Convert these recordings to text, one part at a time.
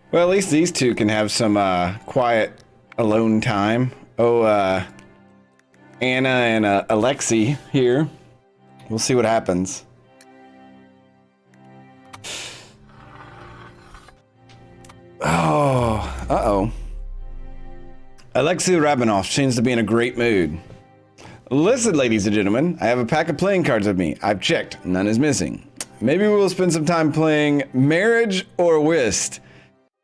Well, at least these two can have some quiet, alone time. Oh, Anna and Alexei here. We'll see what happens. Oh, uh-oh. Alexei Rabinov seems to be in a great mood. Listen, ladies and gentlemen, I have a pack of playing cards with me. I've checked, none is missing. Maybe we'll spend some time playing marriage or whist.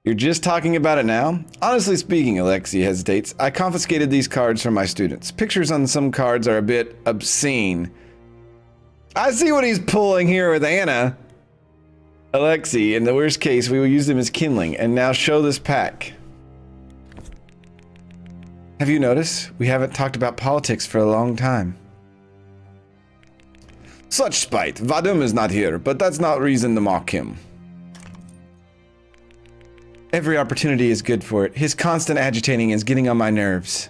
You're just talking about it now? Honestly speaking, Alexei hesitates. I confiscated these cards from my students. Pictures on some cards are a bit obscene. I see what he's pulling here with Anna. Alexei, in the worst case, we will use them as kindling. And now show this pack. Have you noticed? We haven't talked about politics for a long time. Such spite. Vadim is not here, but that's not reason to mock him. Every opportunity is good for it. His constant agitating is getting on my nerves.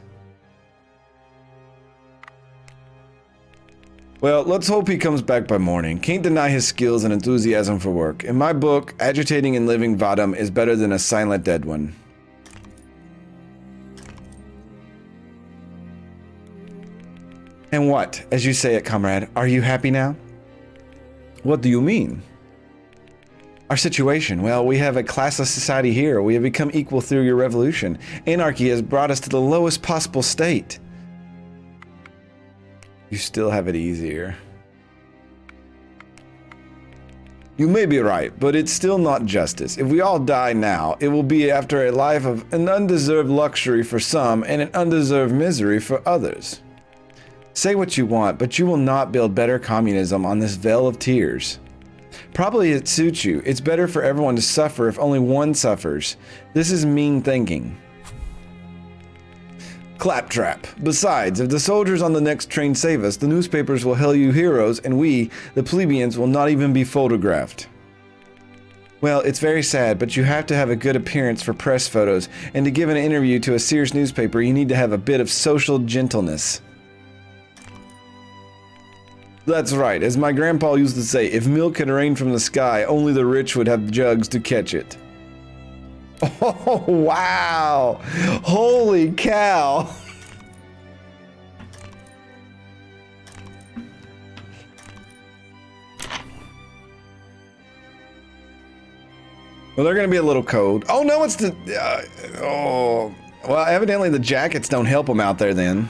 Well, let's hope he comes back by morning. Can't deny his skills and enthusiasm for work. In my book, agitating and living Vadim is better than a silent dead one. And what, as you say it, comrade, are you happy now? What do you mean? Our situation, well, we have a classless society here. We have become equal through your revolution. Anarchy has brought us to the lowest possible state. You still have it easier. You may be right, but it's still not justice. If we all die now, it will be after a life of an undeserved luxury for some and an undeserved misery for others. Say what you want, but you will not build better communism on this veil of tears. Probably it suits you. It's better for everyone to suffer if only one suffers. This is mean thinking. Claptrap. Besides, if the soldiers on the next train save us, the newspapers will hail you heroes, and we, the plebeians, will not even be photographed. Well, it's very sad, but you have to have a good appearance for press photos, and to give an interview to a serious newspaper, you need to have a bit of social gentleness. That's right. As my grandpa used to say, if milk had rained from the sky, only the rich would have jugs to catch it. Oh, wow. Holy cow. Well, they're going to be a little cold. Oh, no, it's the... oh. Well, evidently the jackets don't help them out there then.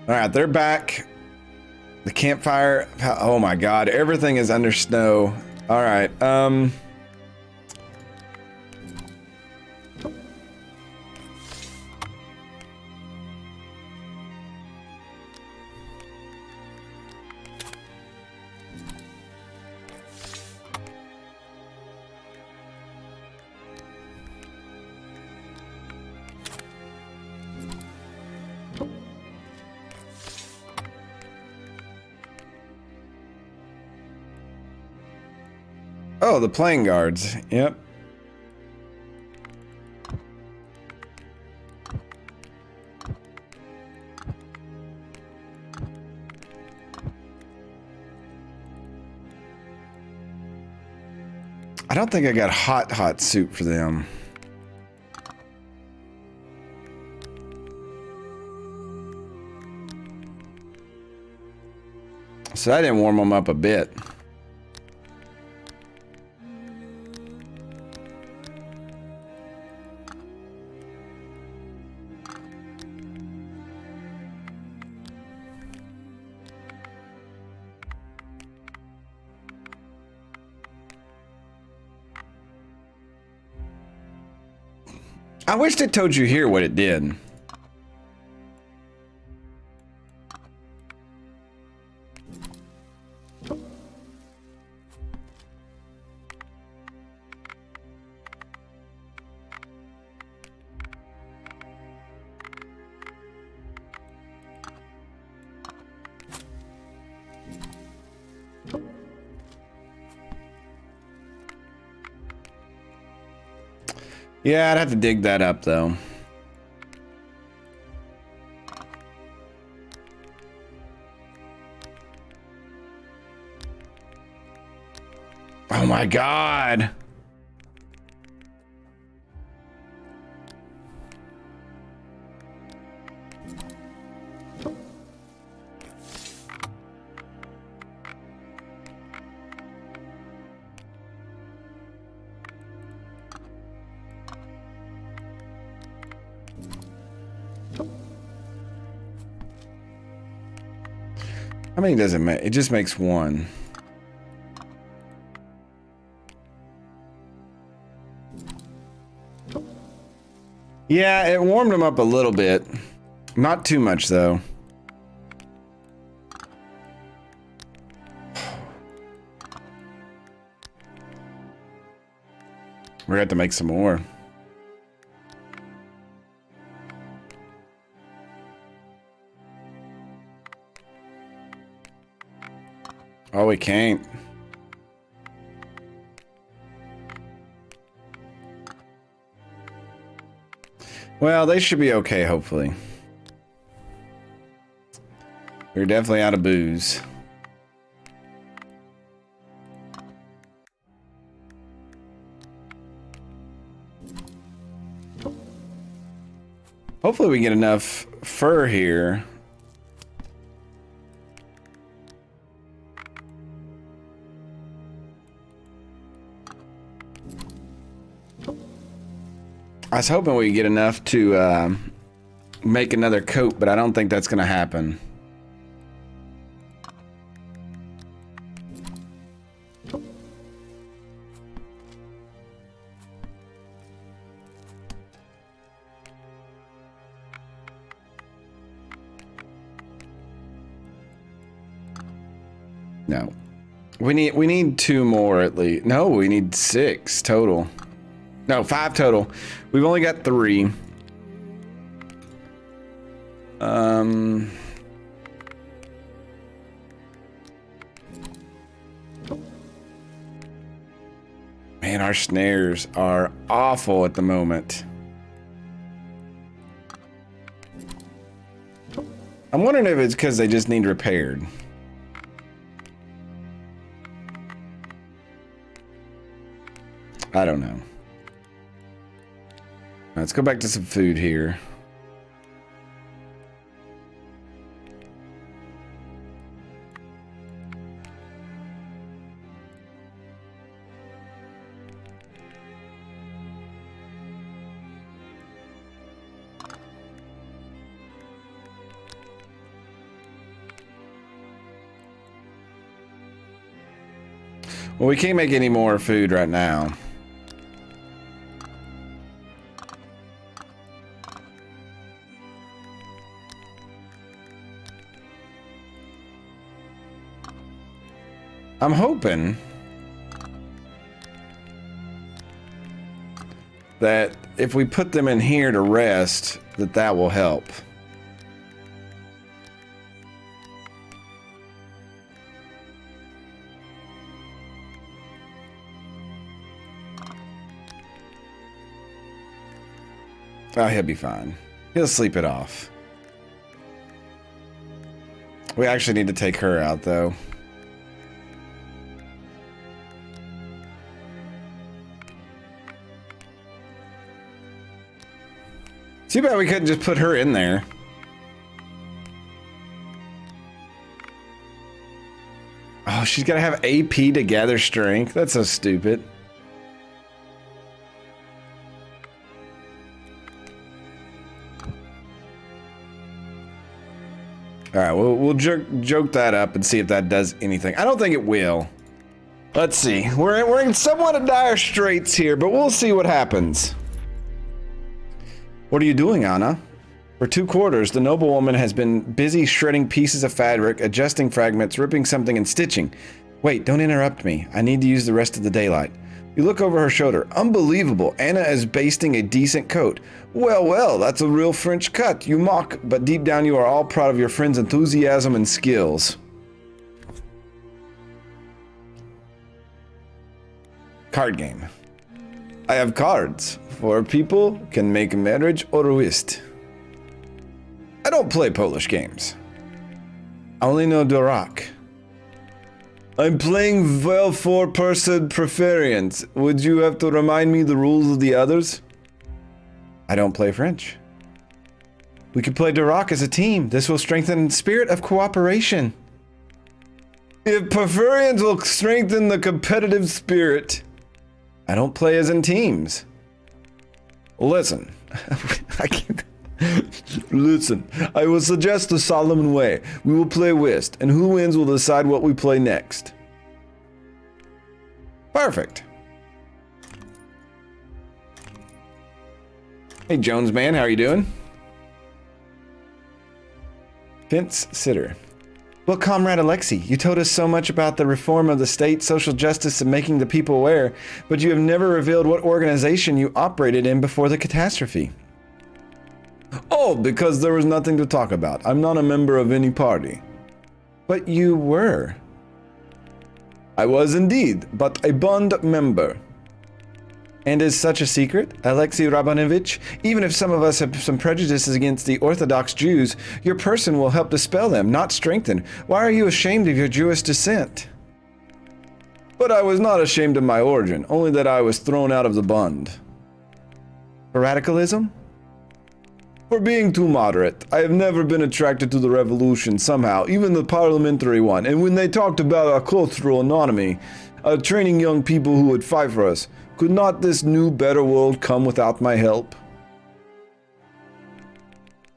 All right, they're back. The campfire. Oh my God, everything is under snow. All right. Oh, the playing guards. Yep. I don't think I got hot soup for them. So I didn't warm them up a bit. I wished it told you here what it did. Yeah, I'd have to dig that up, though. Oh my god. How many does it make? It just makes one. Yeah, it warmed them up a little bit. Not too much, though. We're gonna have to make some more. Oh, we can't. Well, they should be okay, hopefully. We're definitely out of booze. Hopefully we get enough fur here. I was hoping we get enough to make another coat, but I don't think that's going to happen. No. We need 2 more at least. No, we need 6 total. No, 5 total. We've only got 3. Man, our snares are awful at the moment. I'm wondering if it's because they just need repaired. I don't know. Let's go back to some food here. Well, we can't make any more food right now. I'm hoping that if we put them in here to rest, that will help. Oh, he'll be fine. He'll sleep it off. We actually need to take her out, though. Too bad we couldn't just put her in there. Oh, she's gotta have AP to gather strength. That's so stupid. All right, we'll joke that up and see if that does anything. I don't think it will. Let's see. We're in somewhat of dire straits here, but we'll see what happens. What are you doing, Anna? For 2 quarters, the noblewoman has been busy shredding pieces of fabric, adjusting fragments, ripping something, and stitching. Wait, don't interrupt me. I need to use the rest of the daylight. You look over her shoulder. Unbelievable. Anna is basting a decent coat. Well, well, that's a real French cut. You mock, but deep down you are all proud of your friend's enthusiasm and skills. Card game. I have cards. 4 people can make marriage or whist. I don't play Polish games. I only know Dorak. I'm playing well four-person preference. Would you have to remind me the rules of the others? I don't play French. We could play Duroc as a team. This will strengthen the spirit of cooperation. If preference will strengthen the competitive spirit. I don't play as in teams. Listen. I can't. Listen, I will suggest the Solomon way. We will play whist, and who wins will decide what we play next. Perfect. Hey, Jones man, how are you doing? Fence sitter. Well, Comrade Alexei, you told us so much about the reform of the state, social justice, and making the people aware, but you have never revealed what organization you operated in before the catastrophe. Oh, because there was nothing to talk about. I'm not a member of any party. But you were. I was indeed, but a bond member. And is such a secret, Alexei Rabanovich? Even if some of us have some prejudices against the Orthodox Jews, your person will help dispel them, not strengthen. Why are you ashamed of your Jewish descent? But I was not ashamed of my origin, only that I was thrown out of the bund. For radicalism? For being too moderate. I have never been attracted to the revolution somehow, even the parliamentary one, and when they talked about our cultural autonomy, training young people who would fight for us, could not this new, better world come without my help?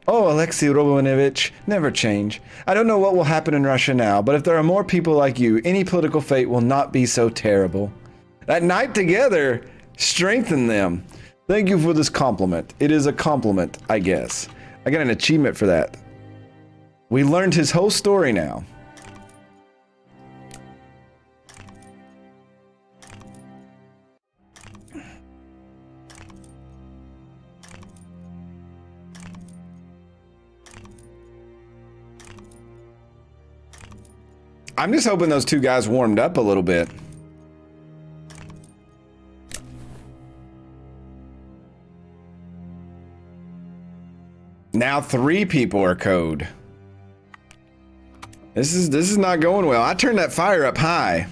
Oh, Alexei Romanovich, never change. I don't know what will happen in Russia now, but if there are more people like you, any political fate will not be so terrible. That night together, strengthen them. Thank you for this compliment. It is a compliment, I guess. I got an achievement for that. We learned his whole story now. I'm just hoping those two guys warmed up a little bit. Now 3 people are code. This is not going well. I turned that fire up high.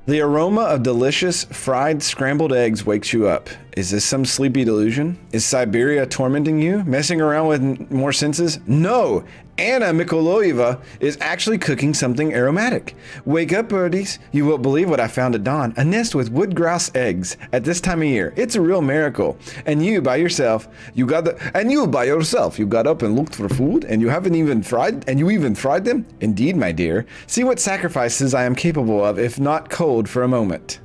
The aroma of delicious fried scrambled eggs wakes you up. Is this some sleepy delusion? Is Siberia tormenting you? Messing around with more senses? No! Anna Mikolaeva is actually cooking something aromatic. Wake up, birdies. You won't believe what I found at dawn. A nest with wood grouse eggs at this time of year. It's a real miracle. And you by yourself, you got up and looked for food, and you even fried them? Indeed, my dear. See what sacrifices I am capable of, if not cold for a moment.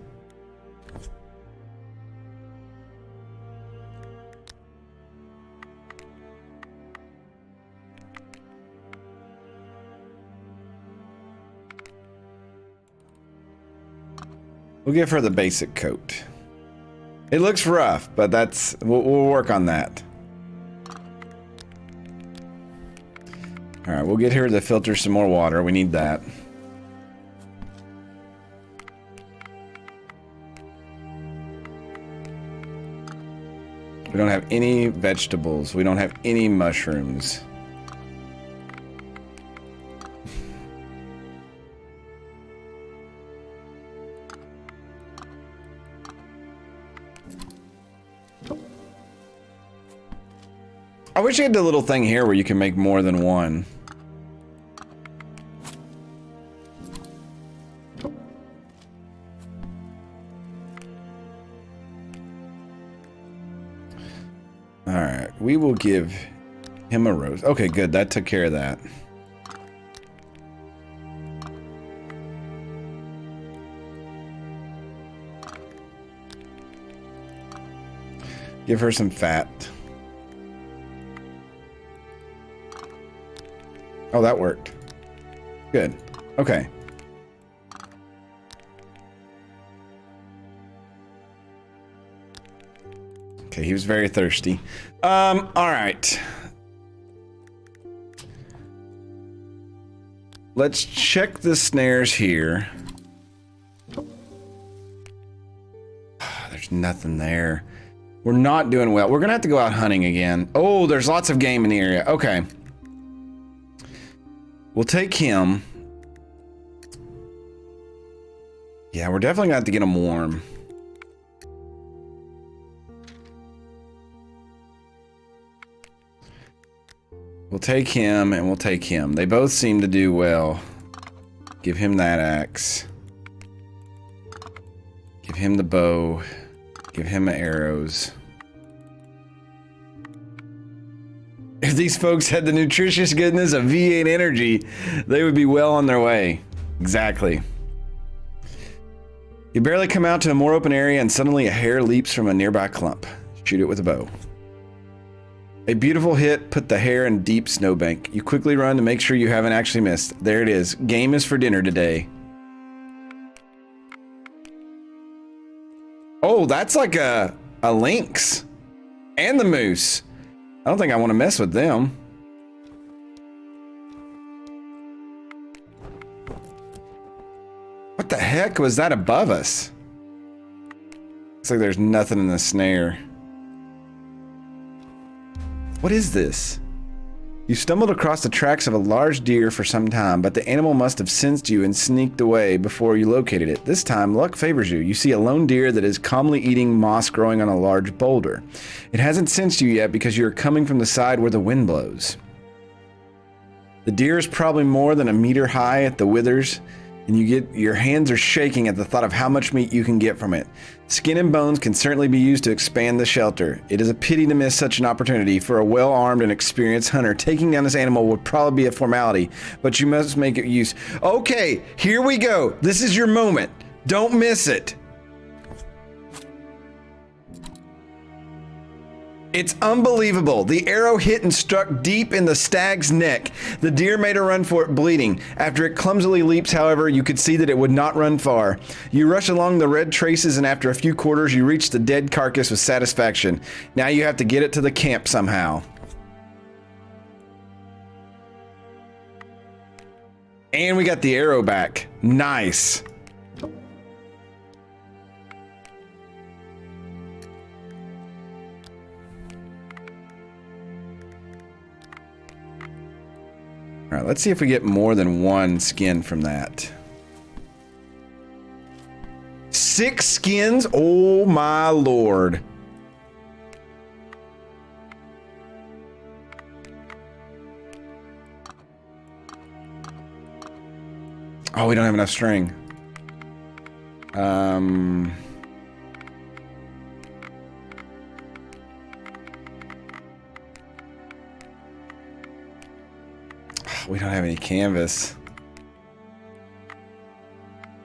We'll give her the basic coat. It looks rough, but we'll work on that. All right, we'll get her to filter some more water. We need that. We don't have any vegetables. We don't have any mushrooms. I wish I had the little thing here where you can make more than one. All right, we will give him a rose. Okay, good. That took care of that. Give her some fat. Oh, that worked. Good. Okay. Okay, he was very thirsty. All right. Let's check the snares here. There's nothing there. We're not doing well. We're gonna have to go out hunting again. Oh, there's lots of game in the area. Okay. We'll take him. Yeah, we're definitely going to have to get them warm. We'll take him and we'll take him. They both seem to do well. Give him that axe. Give him the bow. Give him the arrows. If these folks had the nutritious goodness of V8 energy, they would be well on their way. Exactly. You barely come out to a more open area and suddenly a hare leaps from a nearby clump. Shoot it with a bow. A beautiful hit put the hare in deep snowbank. You quickly run to make sure you haven't actually missed. There it is. Game is for dinner today. Oh, that's like a lynx. And the moose. I don't think I want to mess with them. What the heck was that above us? Looks like there's nothing in the snare. What is this? You stumbled across the tracks of a large deer for some time, but the animal must have sensed you and sneaked away before you located it. This time, luck favors you. You see a lone deer that is calmly eating moss growing on a large boulder. It hasn't sensed you yet because you're coming from the side where the wind blows. The deer is probably more than a meter high at the withers, and your hands are shaking at the thought of how much meat you can get from it. Skin and bones can certainly be used to expand the shelter. It is a pity to miss such an opportunity. For a well-armed and experienced hunter, taking down this animal would probably be a formality, but you must make it use. Okay, here we go. This is your moment. Don't miss it. It's unbelievable. The arrow hit and struck deep in the stag's neck. The deer made a run for it, bleeding. After it clumsily leaps, however, you could see that it would not run far. You rush along the red traces, and after a few quarters, you reach the dead carcass with satisfaction. Now you have to get it to the camp somehow. And we got the arrow back. Nice. All right, let's see if we get more than one skin from that. 6 skins? Oh my lord. Oh, we don't have enough string. We don't have any canvas.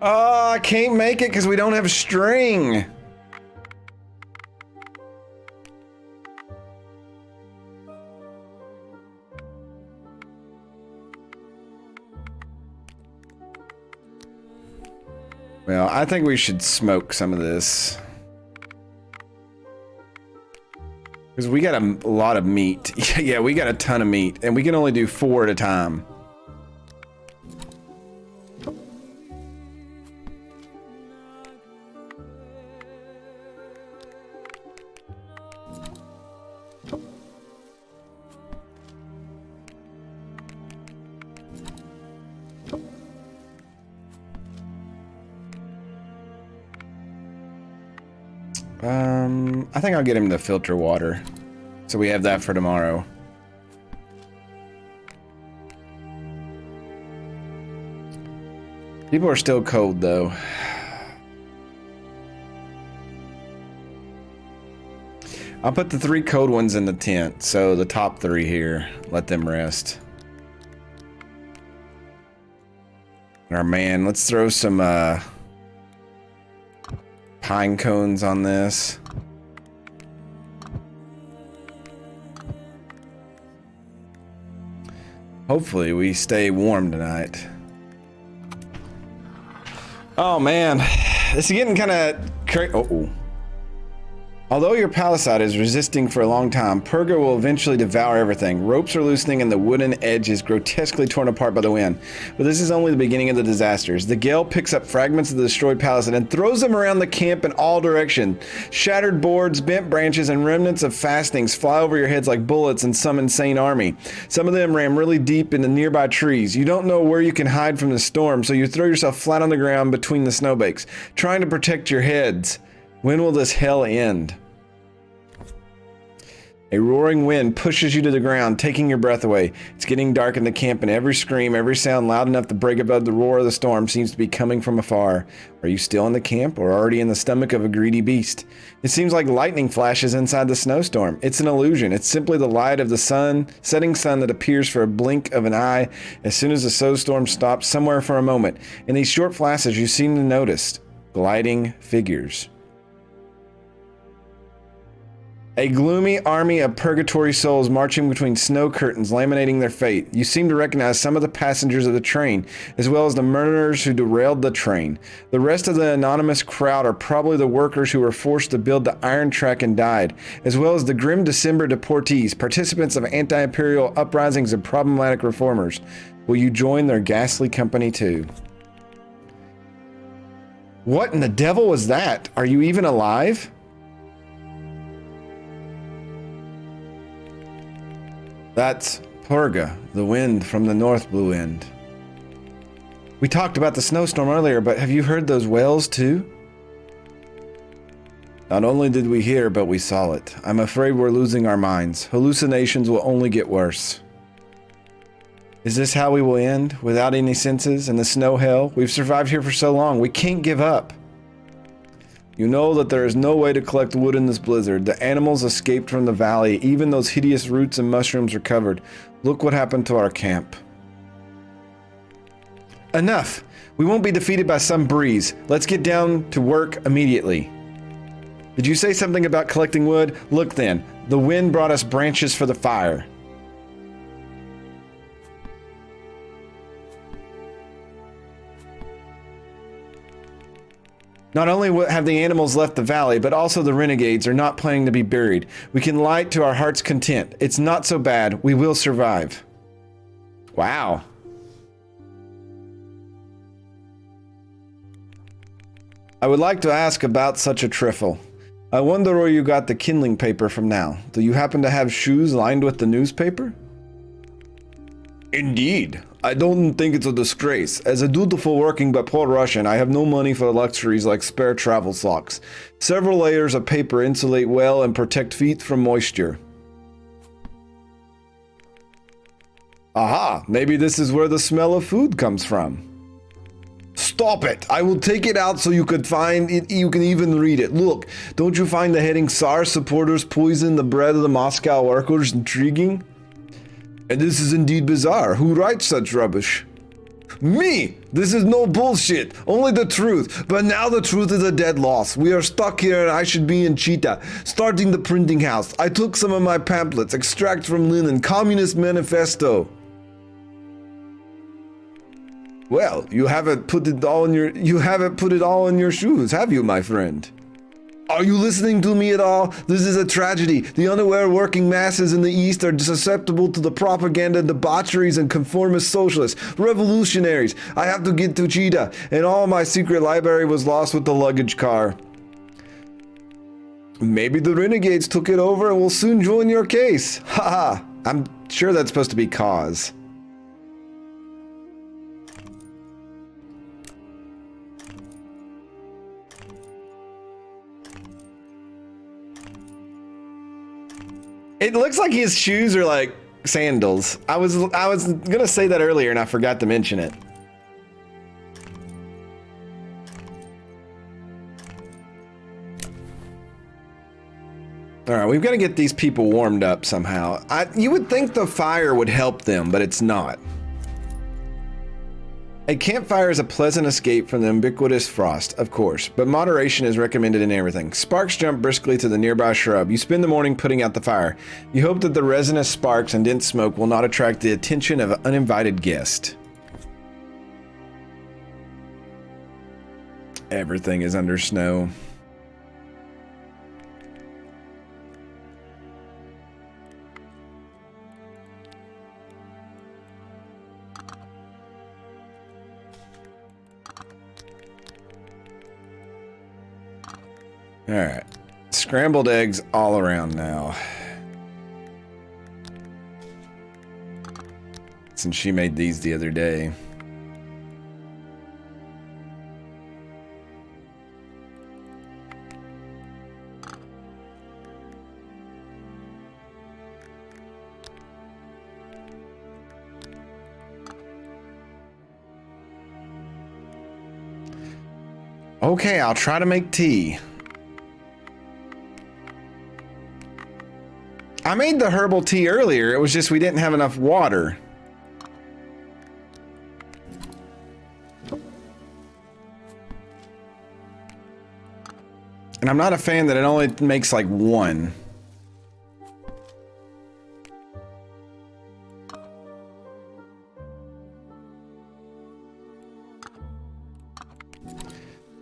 Oh, I can't make it because we don't have string. Well, I think we should smoke some of this. Because we got a lot of meat. Yeah, we got a ton of meat. And we can only do 4 at a time. I think I'll get him the filter water. So we have that for tomorrow. People are still cold though. I'll put the 3 cold ones in the tent. So the top 3 here, let them rest. Our man, let's throw some pine cones on this. Hopefully we stay warm tonight. Oh man, this is getting kind of crazy. Oh Although your palisade is resisting for a long time, Purga will eventually devour everything. Ropes are loosening and the wooden edge is grotesquely torn apart by the wind. But this is only the beginning of the disasters. The gale picks up fragments of the destroyed palisade and throws them around the camp in all directions. Shattered boards, bent branches, and remnants of fastenings fly over your heads like bullets in some insane army. Some of them ram really deep into nearby trees. You don't know where you can hide from the storm, so you throw yourself flat on the ground between the snowbanks, trying to protect your heads. When will this hell end? A roaring wind pushes you to the ground, taking your breath away. It's getting dark in the camp, and every scream, every sound loud enough to break above the roar of the storm seems to be coming from afar. Are you still in the camp, or already in the stomach of a greedy beast? It seems like lightning flashes inside the snowstorm. It's an illusion. It's simply the light of the setting sun that appears for a blink of an eye as soon as the snowstorm stops somewhere for a moment. In these short flashes, you seem to notice gliding figures. A gloomy army of purgatory souls marching between snow curtains, laminating their fate. You seem to recognize some of the passengers of the train, as well as the murderers who derailed the train. The rest of the anonymous crowd are probably the workers who were forced to build the iron track and died, as well as the grim December deportees, participants of anti-imperial uprisings and problematic reformers. Will you join their ghastly company too? What in the devil was that? Are you even alive? That's Purga, the wind from the north blew end. We talked about the snowstorm earlier, but have you heard those wails too? Not only did we hear, but we saw it. I'm afraid we're losing our minds. Hallucinations will only get worse. Is this how we will end? Without any senses, in the snow hell? We've survived here for so long, we can't give up. You know that there is no way to collect wood in this blizzard. The animals escaped from the valley. Even those hideous roots and mushrooms are covered. Look what happened to our camp. Enough! We won't be defeated by some breeze. Let's get down to work immediately. Did you say something about collecting wood? Look then, the wind brought us branches for the fire. Not only have the animals left the valley, but also the renegades are not planning to be buried. We can light to our heart's content. It's not so bad. We will survive. Wow. I would like to ask about such a trifle. I wonder where you got the kindling paper from now. Do you happen to have shoes lined with the newspaper? Indeed. I don't think it's a disgrace. As a dutiful working but poor Russian, I have no money for luxuries like spare travel socks. Several layers of paper insulate well and protect feet from moisture. Aha, maybe this is where the smell of food comes from. Stop it! I will take it out so you could find it. You can even read it. Look, don't you find the heading "Tsar supporters poison the bread of the Moscow workers" intriguing? And this is indeed bizarre. Who writes such rubbish? Me! This is no bullshit. Only the truth. But now the truth is a dead loss. We are stuck here and I should be in Chita, starting the printing house. I took some of my pamphlets, extract from Lenin, Communist Manifesto. Well, you haven't put it all in your shoes, have you, my friend? Are you listening to me at all? This is a tragedy. The unaware working masses in the East are susceptible to the propaganda, debaucheries, and conformist socialists, revolutionaries. I have to get to Chita, and all my secret library was lost with the luggage car. Maybe the renegades took it over and will soon join your case. Haha, I'm sure that's supposed to be cause. It looks like his shoes are like sandals. I was gonna say that earlier and I forgot to mention it. All right, we've got to get these people warmed up somehow. You would think the fire would help them, but it's not. A campfire is a pleasant escape from the ubiquitous frost, of course, but moderation is recommended in everything. Sparks jump briskly to the nearby shrub. You spend the morning putting out the fire. You hope that the resinous sparks and dense smoke will not attract the attention of an uninvited guest. Everything is under snow. Alright. Scrambled eggs all around now. Since she made these the other day. Okay, I'll try to make tea. I made the herbal tea earlier, it was just we didn't have enough water. And I'm not a fan that it only makes like one.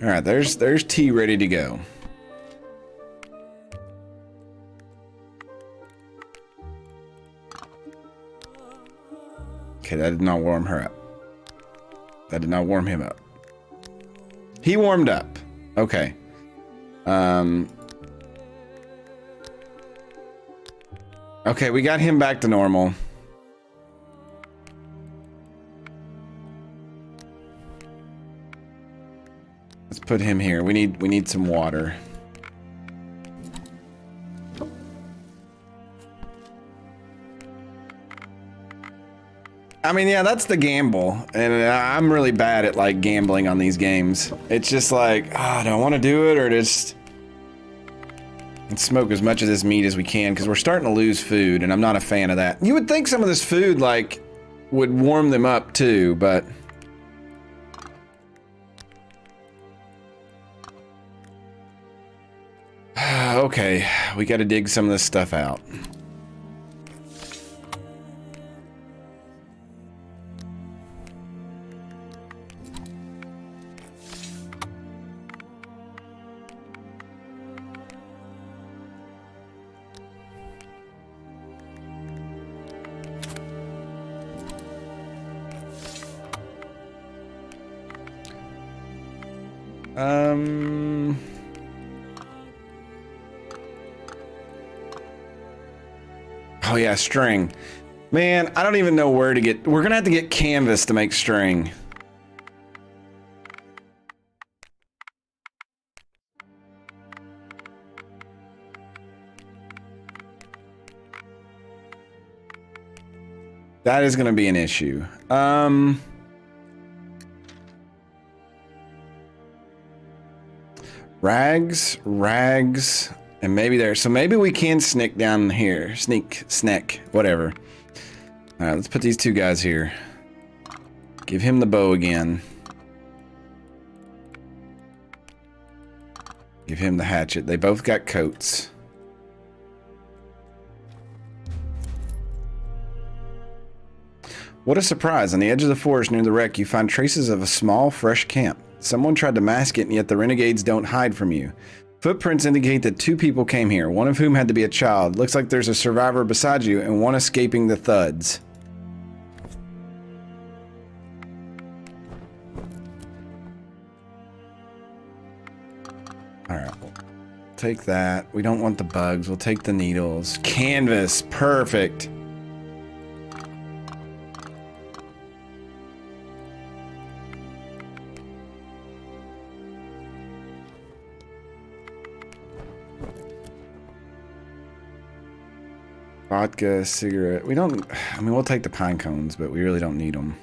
All right, there's tea ready to go. Okay, that did not warm her up. That did not warm him up. He warmed up. Okay. Okay, we got him back to normal. Let's put him here. We need some water. I mean, yeah, that's the gamble. And I'm really bad at like gambling on these games. It's just like, oh, do I want to do it or just let's smoke as much of this meat as we can because we're starting to lose food and I'm not a fan of that. You would think some of this food like would warm them up too, but okay, we got to dig some of this stuff out. Oh yeah, string. Man, I don't even know where to get. We're gonna have to get canvas to make string. That is gonna be an issue. Rags, and maybe there. So maybe we can sneak down here. Snack, whatever. All right, let's put these two guys here. Give him the bow again. Give him the hatchet. They both got coats. What a surprise. On the edge of the forest near the wreck, you find traces of a small, fresh camp. Someone tried to mask it, and yet the renegades don't hide from you. Footprints indicate that two people came here, one of whom had to be a child. Looks like there's a survivor beside you and one escaping the thuds. Alright, we'll take that. We don't want the bugs. We'll take the needles. Canvas. Perfect. Vodka, cigarette. We don't... I mean, we'll take the pine cones, but we really don't need them.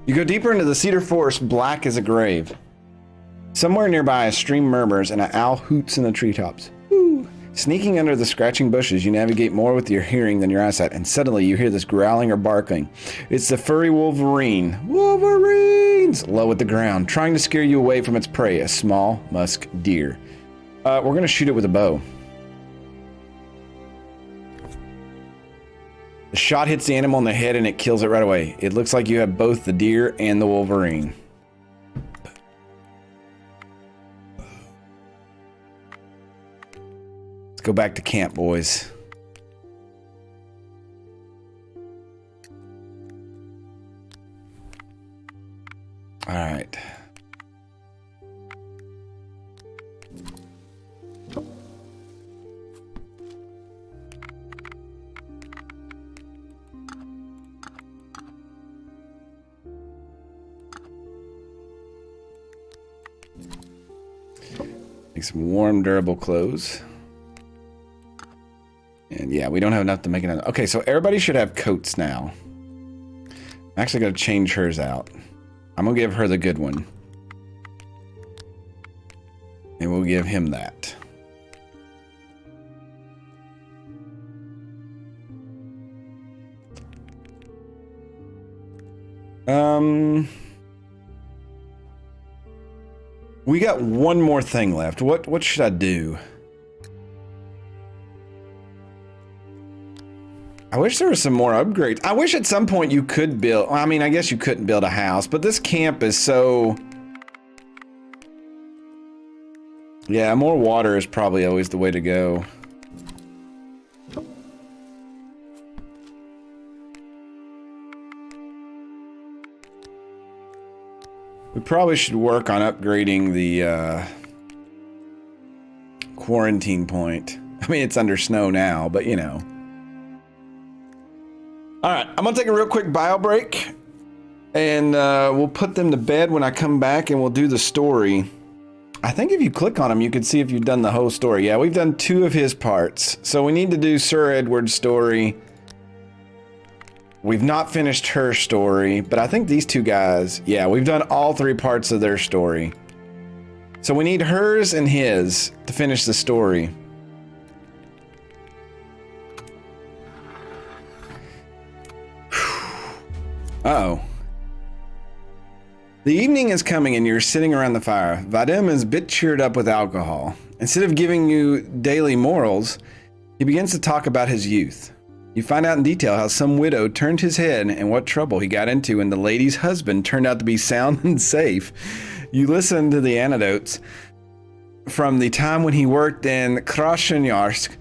You go deeper into the cedar forest, black as a grave. Somewhere nearby, a stream murmurs and an owl hoots in the treetops. Woo. Sneaking under the scratching bushes, you navigate more with your hearing than your eyesight, and suddenly you hear this growling or barking. It's the furry wolverine. Wolverines! Low at the ground, trying to scare you away from its prey, a small musk deer. We're going to shoot it with a bow. The shot hits the animal in the head and it kills it right away. It looks like you have both the deer and the wolverine. Let's go back to camp, boys. All right. Make some warm, durable clothes. And yeah, we don't have enough to make another. Okay, so everybody should have coats now. I'm actually going to change hers out. I'm going to give her the good one. And we'll give him that. We got one more thing left. What should I do? I wish there was some more upgrades. I wish at some point you could build, I mean, I guess you couldn't build a house, but this camp is so... Yeah, more water is probably always the way to go. We probably should work on upgrading the quarantine point. I mean, it's under snow now, but you know. All right, I'm gonna take a real quick bio break, and we'll put them to bed when I come back, and we'll do the story. I think if you click on them, you can see if you've done the whole story. Yeah, we've done 2 of his parts. So we need to do Sir Edward's story. We've not finished her story, but I think these 2 guys, yeah, we've done all 3 parts of their story. So we need hers and his to finish the story. Uh-oh. The evening is coming and you're sitting around the fire. Vadim is a bit cheered up with alcohol. Instead of giving you daily morals, he begins to talk about his youth. You find out in detail how some widow turned his head and what trouble he got into, and the lady's husband turned out to be sound and safe. You listen to the anecdotes from the time when he worked in Krasnoyarsk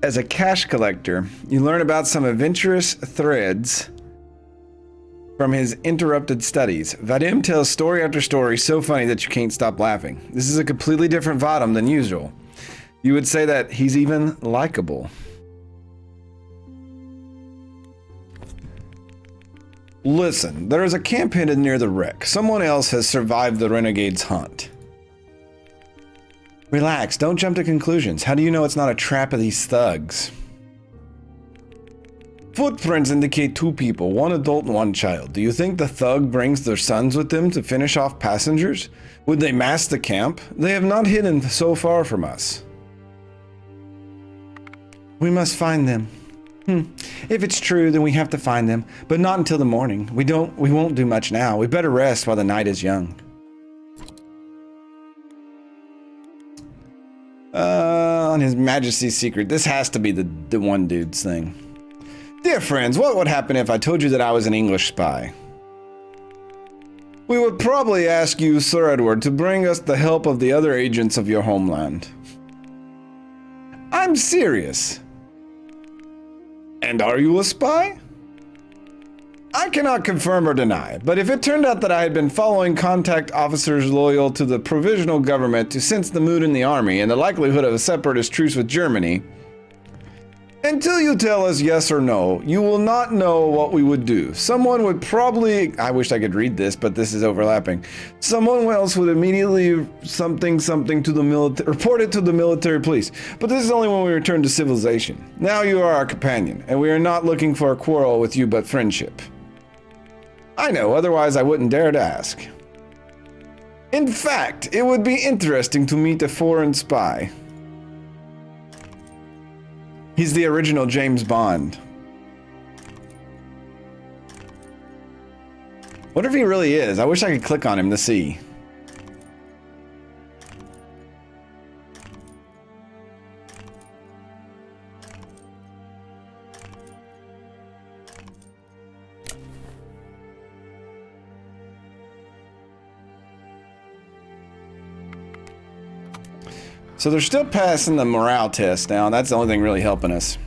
as a cash collector. You learn about some adventurous threads from his interrupted studies. Vadim tells story after story so funny that you can't stop laughing. This is a completely different Vadim than usual. You would say that he's even likable. Listen, there is a camp hidden near the wreck. Someone else has survived the renegade's hunt. Relax, don't jump to conclusions. How do you know it's not a trap of these thugs? Footprints indicate 2 people, 1 adult and 1 child. Do you think the thug brings their sons with them to finish off passengers? Would they mask the camp? They have not hidden so far from us. We must find them. If it's true, then we have to find them, but not until the morning. We won't do much now. We better rest while the night is young. On His Majesty's secret. This has to be the one dude's thing. Dear friends, what would happen if I told you that I was an English spy? We would probably ask you, Sir Edward, to bring us the help of the other agents of your homeland. I'm serious. And are you a spy? I cannot confirm or deny, but if it turned out that I had been following contact officers loyal to the provisional government to sense the mood in the army and the likelihood of a separatist truce with Germany, until you tell us yes or no, you will not know what we would do. Someone would probably, I wish I could read this, but this is overlapping. Someone else would immediately something to the military, report it to the military police. But this is only when we return to civilization. Now you are our companion, and we are not looking for a quarrel with you, but friendship. I know, otherwise I wouldn't dare to ask. In fact, it would be interesting to meet a foreign spy. He's the original James Bond. What if he really is? I wish I could click on him to see. So they're still passing the morale test now, and that's the only thing really helping us.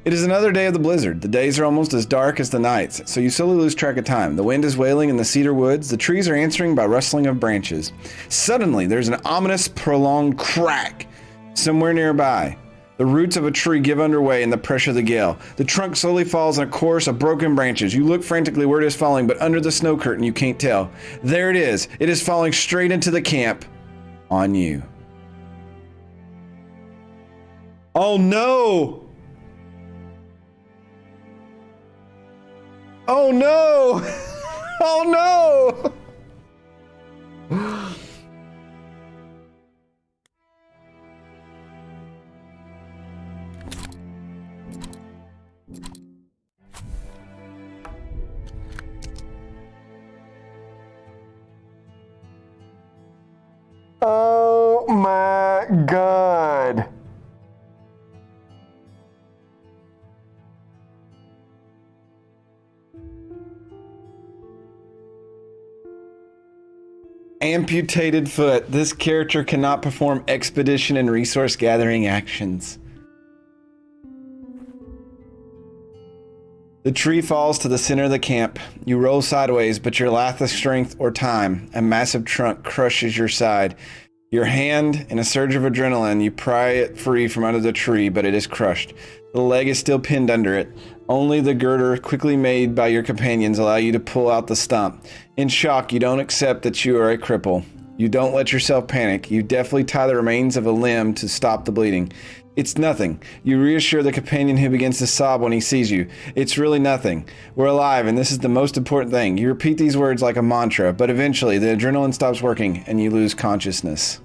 It is another day of the blizzard. The days are almost as dark as the nights, so you slowly lose track of time. The wind is wailing in the cedar woods. The trees are answering by rustling of branches. Suddenly, there's an ominous, prolonged crack somewhere nearby. The roots of a tree give under way in the pressure of the gale. The trunk slowly falls in a chorus of broken branches. You look frantically where it is falling, but under the snow curtain you can't tell. There it is. It is falling straight into the camp. on you. Oh no! Oh no! Oh no! Oh my God. Amputated foot. This character cannot perform expedition and resource gathering actions. The tree falls to the center of the camp. You roll sideways, but your lack of strength or time, a massive trunk crushes your side. Your hand, in a surge of adrenaline, you pry it free from under the tree, but it is crushed. The leg is still pinned under it. Only the girder quickly made by your companions allow you to pull out the stump. In shock, you don't accept that you are a cripple. You don't let yourself panic. You deftly tie the remains of a limb to stop the bleeding. It's nothing. You reassure the companion who begins to sob when he sees you. It's really nothing. We're alive, and this is the most important thing. You repeat these words like a mantra, but eventually the adrenaline stops working and you lose consciousness.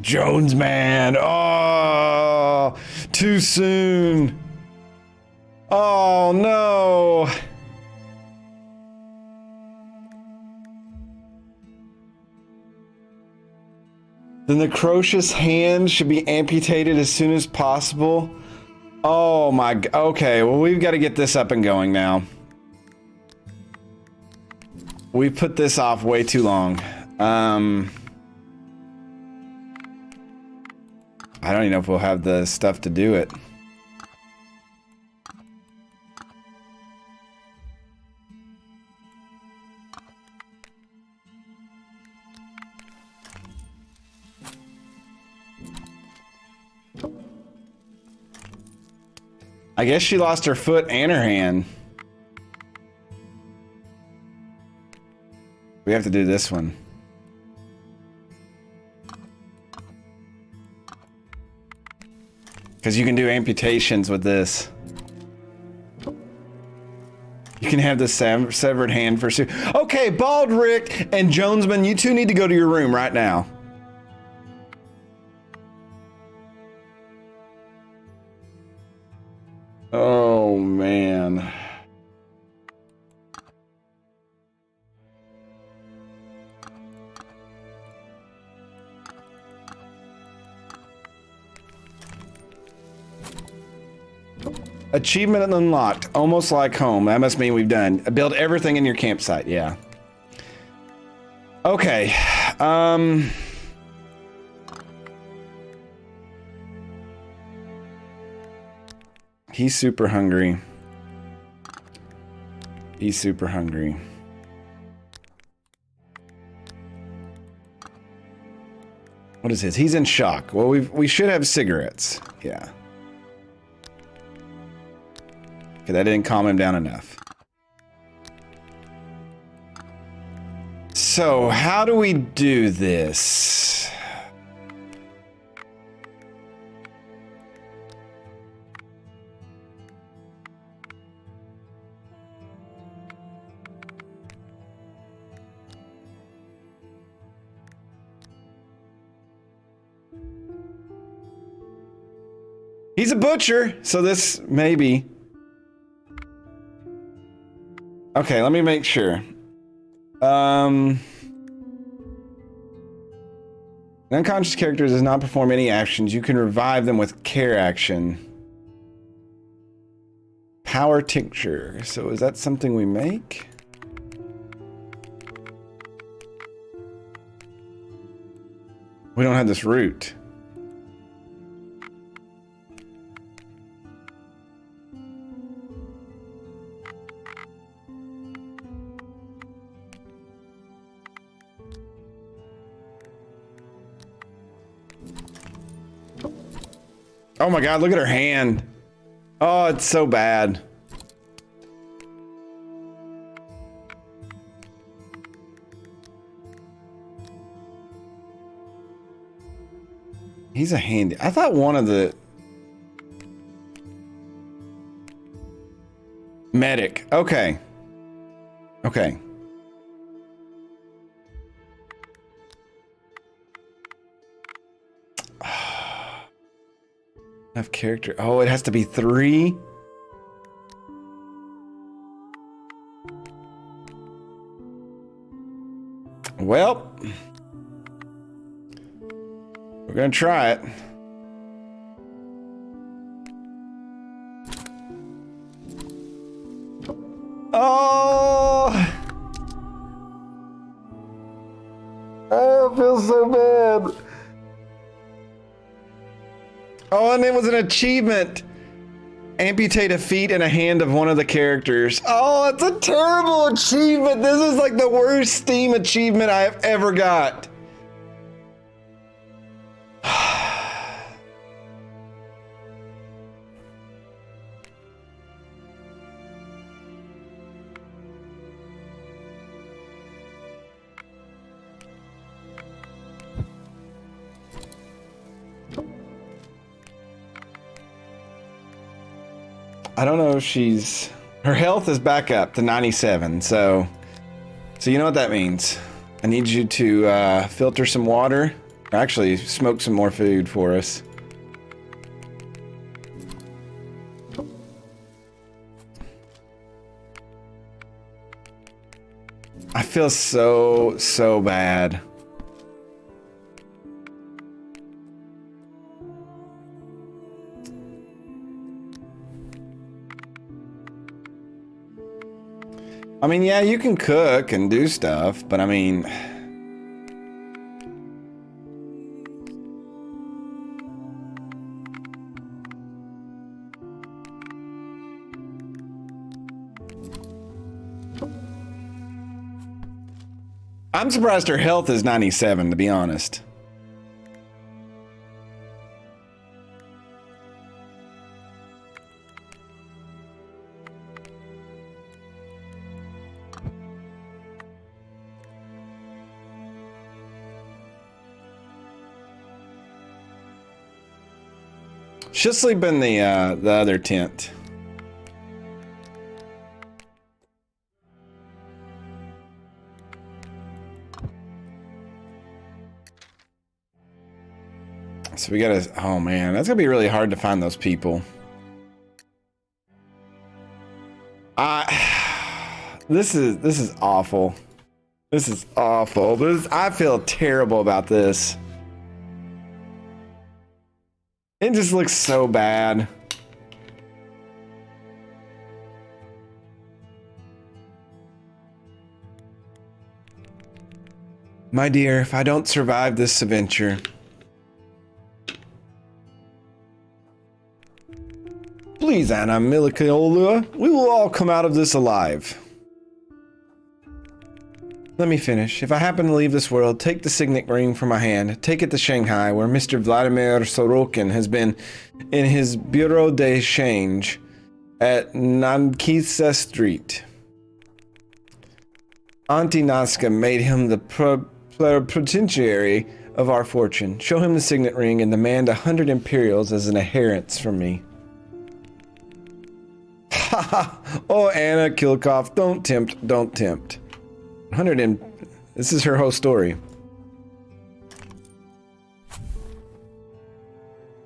Jones man. Oh, too soon. Oh no. The necrocious hand should be amputated as soon as possible. Oh my, okay, well we've got to get this up and going now. We put this off way too long. I don't even know if we'll have the stuff to do it. I guess she lost her foot and her hand. We have to do this one. Because you can do amputations with this. You can have the severed hand for... Okay, Bald Rick and Jonesman, you two need to go to your room right now. Oh, man. Achievement unlocked. Almost like home. That must mean we've done. Build everything in your campsite. Yeah. Okay. He's super hungry. He's super hungry. What is his? He's in shock. Well, we should have cigarettes. Yeah. Okay, that didn't calm him down enough. So, how do we do this? He's a butcher, so this maybe. Okay, let me make sure. An unconscious character does not perform any actions. You can revive them with care action. Power tincture. So is that something we make? We don't have this root. Oh my God, look at her hand. Oh, it's so bad. He's a handy. I thought one of the... Medic. Okay. Okay. Enough character. Oh, it has to be 3? Well, we're gonna try it. Oh, I feel so bad. Oh, and it was an achievement. Amputate a feet and a hand of one of the characters. Oh, it's a terrible achievement. This is like the worst Steam achievement I have ever got. I don't know if she's... Her health is back up to 97, so you know what that means. I need you to filter some water. Actually, smoke some more food for us. I feel so bad. I mean, yeah, you can cook and do stuff, but I mean... I'm surprised her health is 97, to be honest. She'll sleep in the other tent. So we gotta, oh man, that's gonna be really hard to find those people. This is awful. This is awful. I feel terrible about this. It just looks so bad. My dear, if I don't survive this adventure, please, Anna Milikaolua, we will all come out of this alive. Let me finish. If I happen to leave this world, take the signet ring from my hand. Take it to Shanghai, where Mr. Vladimir Sorokin has been in his Bureau de Change at Nankisa Street. Auntie Naska made him the plenipotentiary of our fortune. Show him the signet ring and demand 100 imperials as an inheritance from me. Ha ha! Oh, Anna Kilkoff, don't tempt, don't tempt. 100 and... This is her whole story.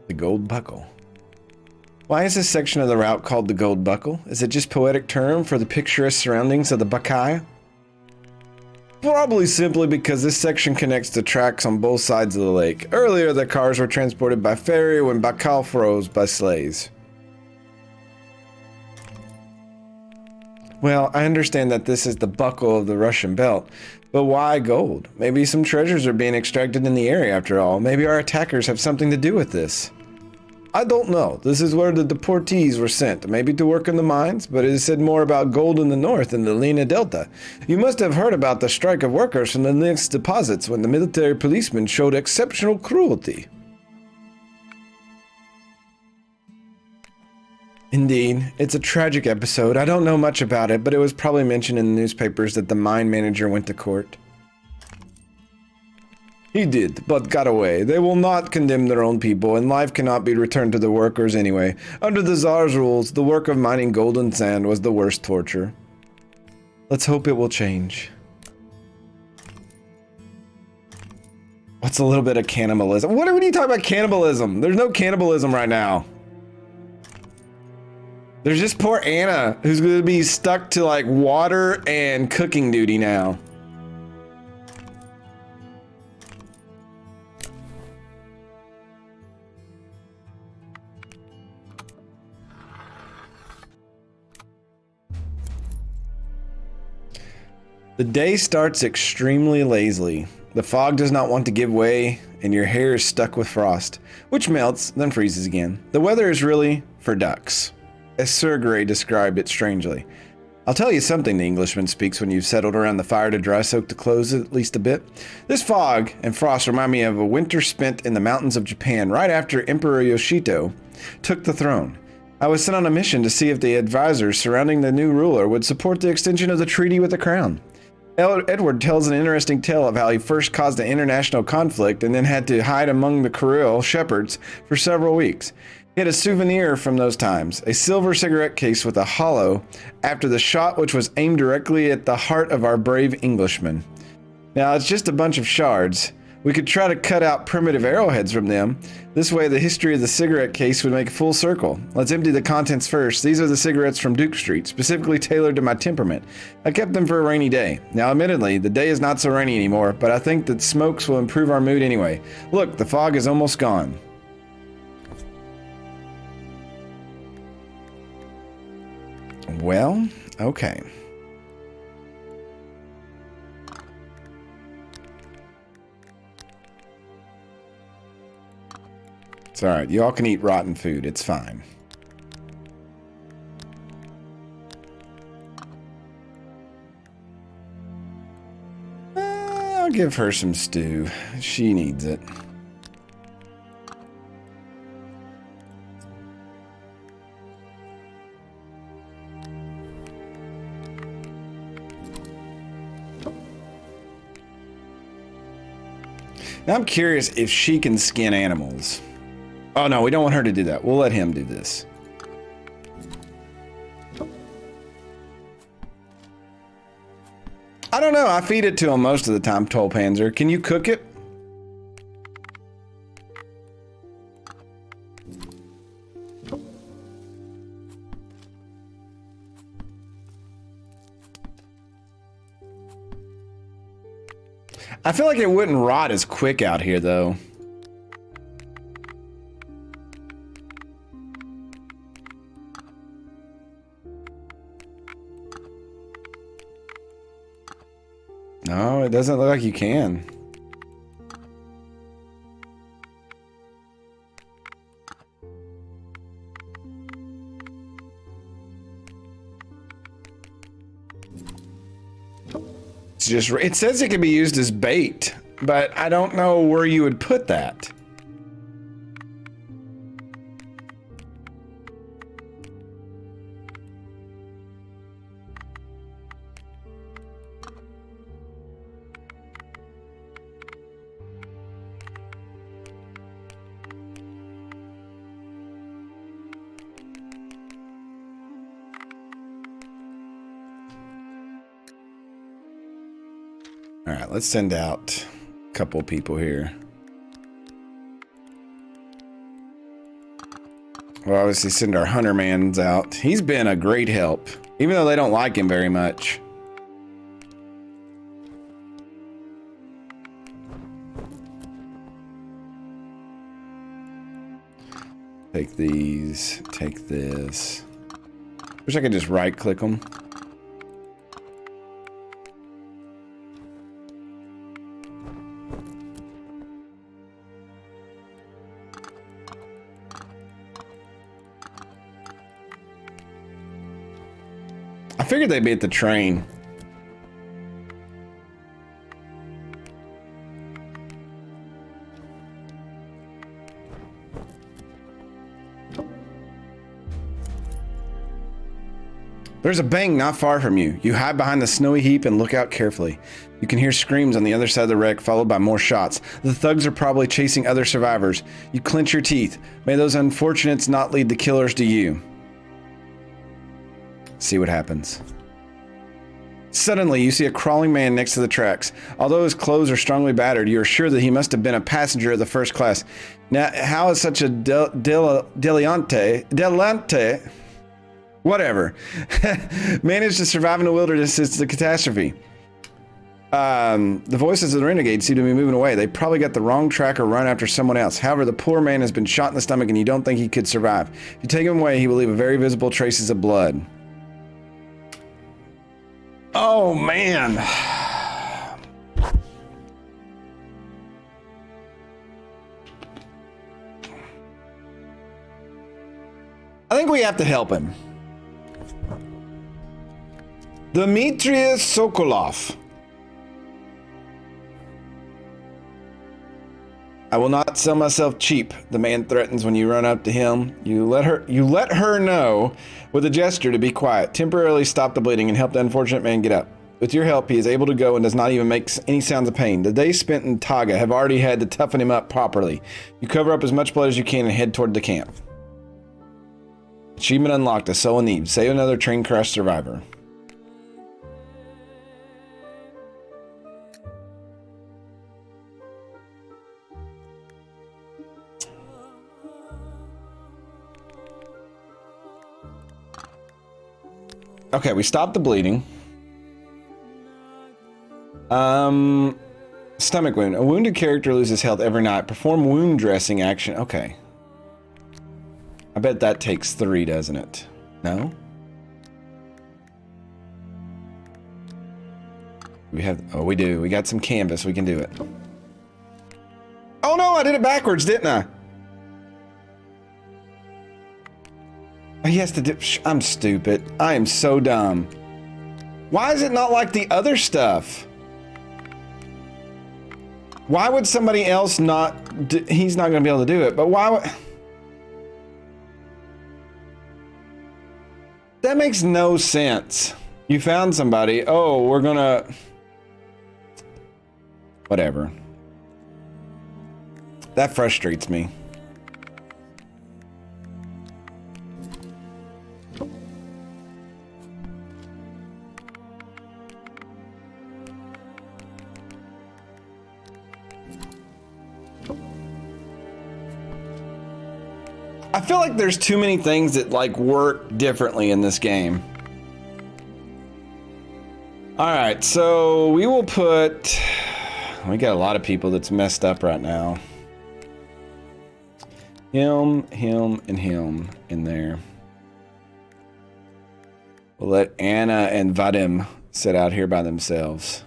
The Gold Buckle. Why is this section of the route called the Gold Buckle? Is it just poetic term for the picturesque surroundings of the Buckeye? Probably simply because this section connects the tracks on both sides of the lake. Earlier, the cars were transported by ferry when Baikal froze by sleighs. Well, I understand that this is the buckle of the Russian belt, but why gold? Maybe some treasures are being extracted in the area after all. Maybe our attackers have something to do with this. I don't know. This is where the deportees were sent, maybe to work in the mines, but it is said more about gold in the north in the Lena Delta. You must have heard about the strike of workers from the next deposits when the military policemen showed exceptional cruelty. Indeed, it's a tragic episode. I don't know much about it, but it was probably mentioned in the newspapers that the mine manager went to court. He did, but got away. They will not condemn their own people, and life cannot be returned to the workers anyway. Under the Tsar's rules, the work of mining gold and sand was the worst torture. Let's hope it will change. What's a little bit of cannibalism? What are you talking about cannibalism? There's no cannibalism right now. There's just poor Anna, who's going to be stuck to like water and cooking duty now. The day starts extremely lazily. The fog does not want to give way, and your hair is stuck with frost, which melts, then freezes again. The weather is really for ducks, as Sir Grey described it strangely. I'll tell you something, the Englishman speaks when you've settled around the fire to dry soak the clothes at least a bit. This fog and frost remind me of a winter spent in the mountains of Japan right after Emperor Yoshito took the throne. I was sent on a mission to see if the advisors surrounding the new ruler would support the extension of the treaty with the crown. Edward tells an interesting tale of how he first caused an international conflict and then had to hide among the Kirill shepherds for several weeks. He had a souvenir from those times, a silver cigarette case with a hollow after the shot which was aimed directly at the heart of our brave Englishman. Now, it's just a bunch of shards. We could try to cut out primitive arrowheads from them. This way, the history of the cigarette case would make a full circle. Let's empty the contents first. These are the cigarettes from Duke Street, specifically tailored to my temperament. I kept them for a rainy day. Now, admittedly, the day is not so rainy anymore, but I think that smokes will improve our mood anyway. Look, the fog is almost gone. Well, okay. It's alright, y'all can eat rotten food, it's fine. I'll give her some stew. She needs it. Now I'm curious if she can skin animals. Oh no, we don't want her to do that. We'll let him do this. I don't know. I feed it to him most of the time, Tolpanzer. Can you cook it? I feel like it wouldn't rot as quick out here, though. No, it doesn't look like you can. It's just, it says it can be used as bait, but I don't know where you would put that. All right, let's send out a couple people here. We'll obviously send our hunter mans out. He's been a great help, even though they don't like him very much. Take these, take this. Wish I could just right click them. I figured they'd be at the train. There's a bang not far from you. You hide behind the snowy heap and look out carefully. You can hear screams on the other side of the wreck, followed by more shots. The thugs are probably chasing other survivors. You clench your teeth. May those unfortunates not lead the killers to you. See what happens. Suddenly, you see a crawling man next to the tracks. Although his clothes are strongly battered, you are sure that he must have been a passenger of the first class. Now, how is such a delante, whatever, managed to survive in the wilderness is the catastrophe. The voices of the renegades seem to be moving away. They probably got the wrong track or run after someone else. However, the poor man has been shot in the stomach and you don't think he could survive. If you take him away, he will leave very visible traces of blood. Oh, man. I think we have to help him. Dmitry Sokolov. I will not sell myself cheap, the man threatens when you run up to him. You let her know with a gesture to be quiet, temporarily stop the bleeding, and help the unfortunate man get up. With your help, he is able to go and does not even make any sounds of pain. The days spent in Taga have already had to toughen him up properly. You cover up as much blood as you can and head toward the camp. Achievement unlocked, a soul in need. Save another train crash survivor. Okay, we stopped the bleeding. Stomach wound. A wounded character loses health every night. Perform wound dressing action. Okay. I bet that takes 3, doesn't it? No? We have... Oh, we do. We got some canvas. We can do it. Oh, no! I did it backwards, didn't I? He has to do... I'm stupid. I am so dumb. Why is it not like the other stuff? Why would somebody else not... He's not going to be able to do it, but why would... That makes no sense. You found somebody. Oh, we're going to... Whatever. That frustrates me. I feel like there's too many things that like work differently in this game. All right, so we will put... We got a lot of people that's messed up right now. Him, and him in there. We'll let Anna and Vadim sit out here by themselves.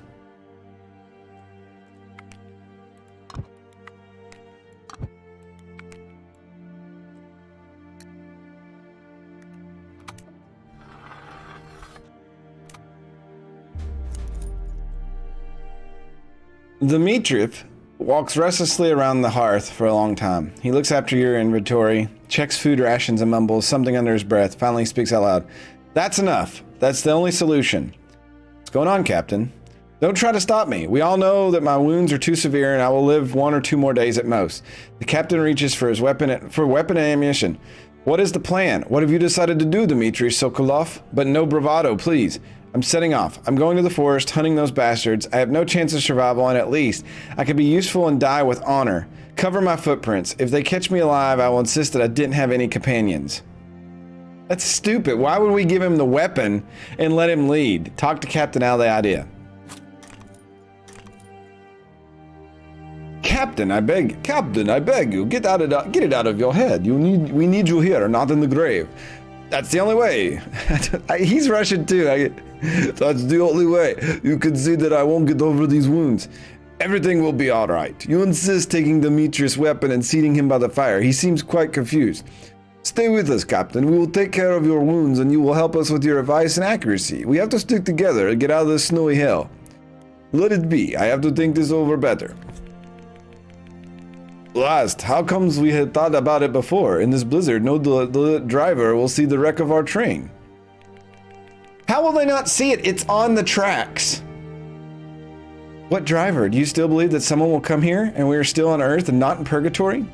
Dmitriev walks restlessly around the hearth for a long time. He looks after your inventory, checks food rations and mumbles something under his breath, finally speaks out loud. That's enough. That's the only solution. What's going on, Captain? Don't try to stop me. We all know that my wounds are too severe and I will live 1 or 2 more days at most. The captain reaches for his weapon and ammunition. What is the plan? What have you decided to do, Dmitry Sokolov? But no bravado, please. I'm setting off. I'm going to the forest, hunting those bastards. I have no chance of survival, and at least I could be useful and die with honor. Cover my footprints. If they catch me alive, I will insist that I didn't have any companions. That's stupid. Why would we give him the weapon and let him lead? Talk to Captain out of the idea. Captain, I beg you, get it out of your head. We need you here, not in the grave. That's the only way. He's Russian too. That's the only way. You can see that I won't get over these wounds. Everything will be all right. You insist taking Dimitri's weapon and seating him by the fire. He seems quite confused. Stay with us, Captain. We will take care of your wounds and you will help us with your advice and accuracy. We have to stick together and get out of this snowy hell. Let it be. I have to think this over better. Last, how comes we had thought about it before? In this blizzard, no driver will see the wreck of our train. How will they not see it? It's on the tracks. What driver? Do you still believe that someone will come here and we are still on Earth and not in purgatory?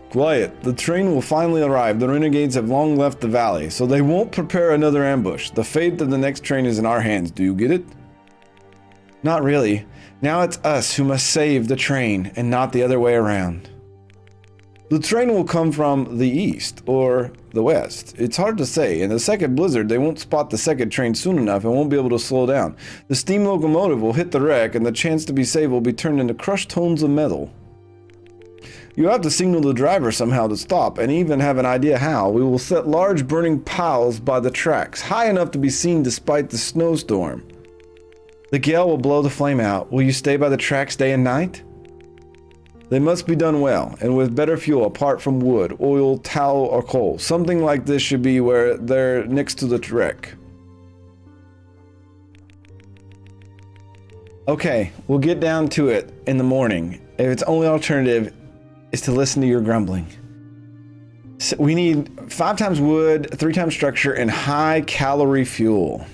Quiet. The train will finally arrive. The renegades have long left the valley, so they won't prepare another ambush. The fate of the next train is in our hands. Do you get it? Not really. Now it's us who must save the train and not the other way around. The train will come from the east or the west. It's hard to say. In the second blizzard, they won't spot the second train soon enough and won't be able to slow down. The steam locomotive will hit the wreck and the chance to be saved will be turned into crushed tons of metal. You have to signal the driver somehow to stop and even have an idea how. We will set large burning piles by the tracks, high enough to be seen despite the snowstorm. The gale will blow the flame out. Will you stay by the tracks day and night? They must be done well, and with better fuel apart from wood, oil, tallow, or coal. Something like this should be where they're next to the wreck. Okay, we'll get down to it in the morning. If its only alternative is to listen to your grumbling. So we need 5 times wood, 3 times structure, and high calorie fuel.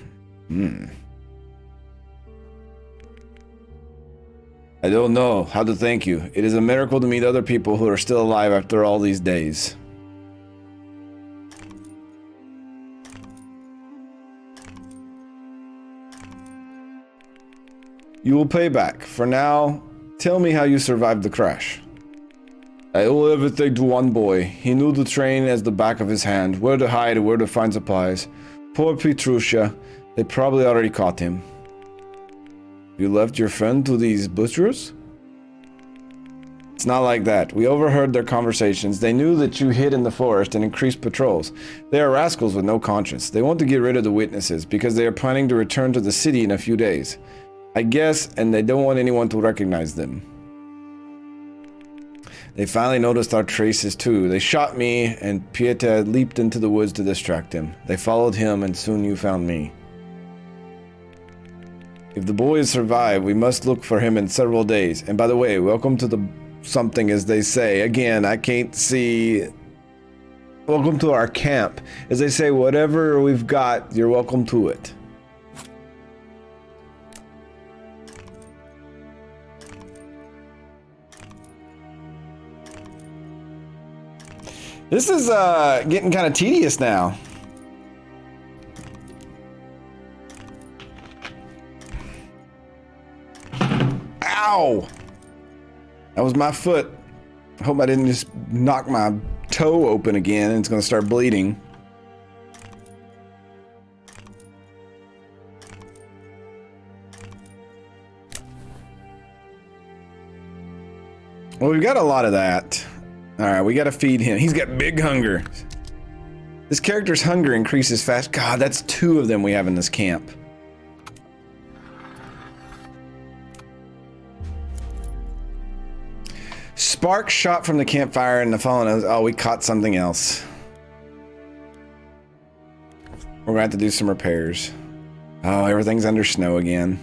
I don't know how to thank you. It is a miracle to meet other people who are still alive after all these days. You will pay back. For now, tell me how you survived the crash. I owe everything to one boy. He knew the train as the back of his hand, where to hide and where to find supplies. Poor Petrusha. They probably already caught him. You left your friend to these butchers? It's not like that. We overheard their conversations. They knew that you hid in the forest and increased patrols. They are rascals with no conscience. They want to get rid of the witnesses because they are planning to return to the city in a few days. I guess, and they don't want anyone to recognize them. They finally noticed our traces too. They shot me and Pieta leaped into the woods to distract him. They followed him and soon you found me. If the boy has survived, we must look for him in several days. And by the way, welcome to the something, as they say. Again, I can't see. Welcome to our camp. As they say, whatever we've got, you're welcome to it. This is getting kind of tedious now. Ow! That was my foot. I hope I didn't just knock my toe open again and it's going to start bleeding. Well, we've got a lot of that. Alright, we got to feed him. He's got big hunger. This character's hunger increases fast. God, that's 2 of them we have in this camp. Sparks shot from the campfire and the fallen. Oh, we caught something else. We're gonna have to do some repairs. Oh, everything's under snow again.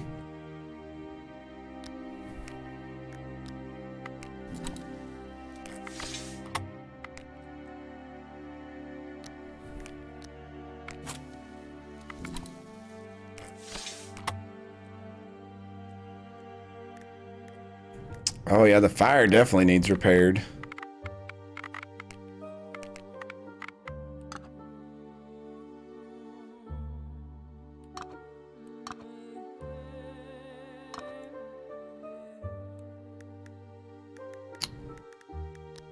Oh yeah, the fire definitely needs repaired.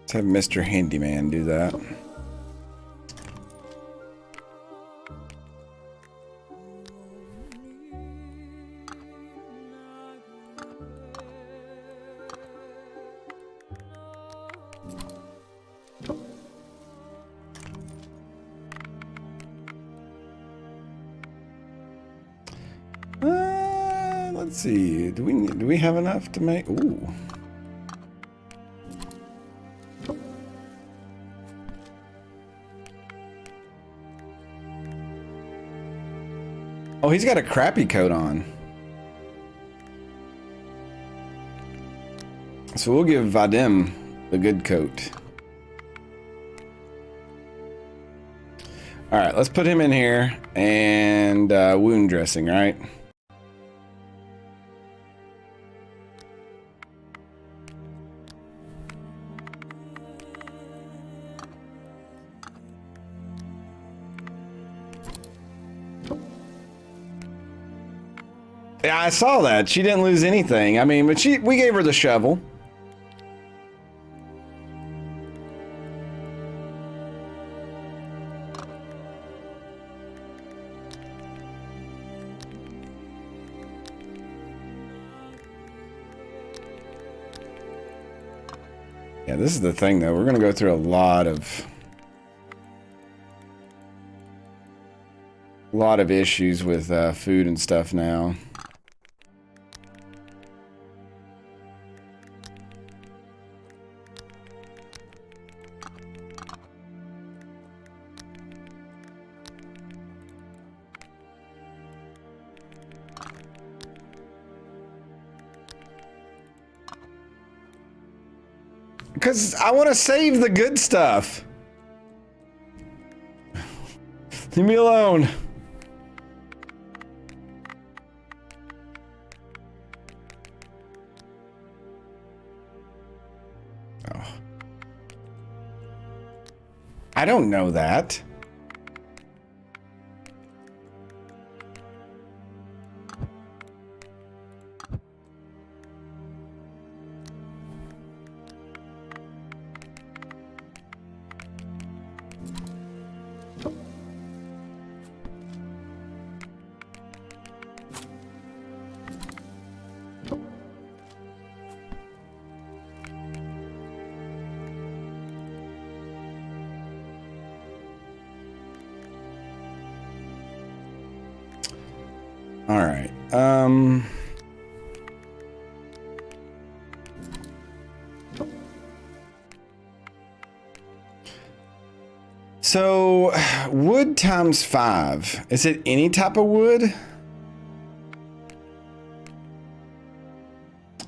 Let's have Mr. Handyman do that. Let's see. Do we have enough to make? Ooh. Oh, he's got a crappy coat on. So we'll give Vadim the good coat. All right, let's put him in here and wound dressing, right? Yeah, I saw that. She didn't lose anything. I mean, but we gave her the shovel. Yeah, this is the thing, though. We're going to go through a lot of issues with food and stuff now. Because I want to save the good stuff. Leave me alone. Oh. I don't know that. All right. So wood times 5. Is it any type of wood?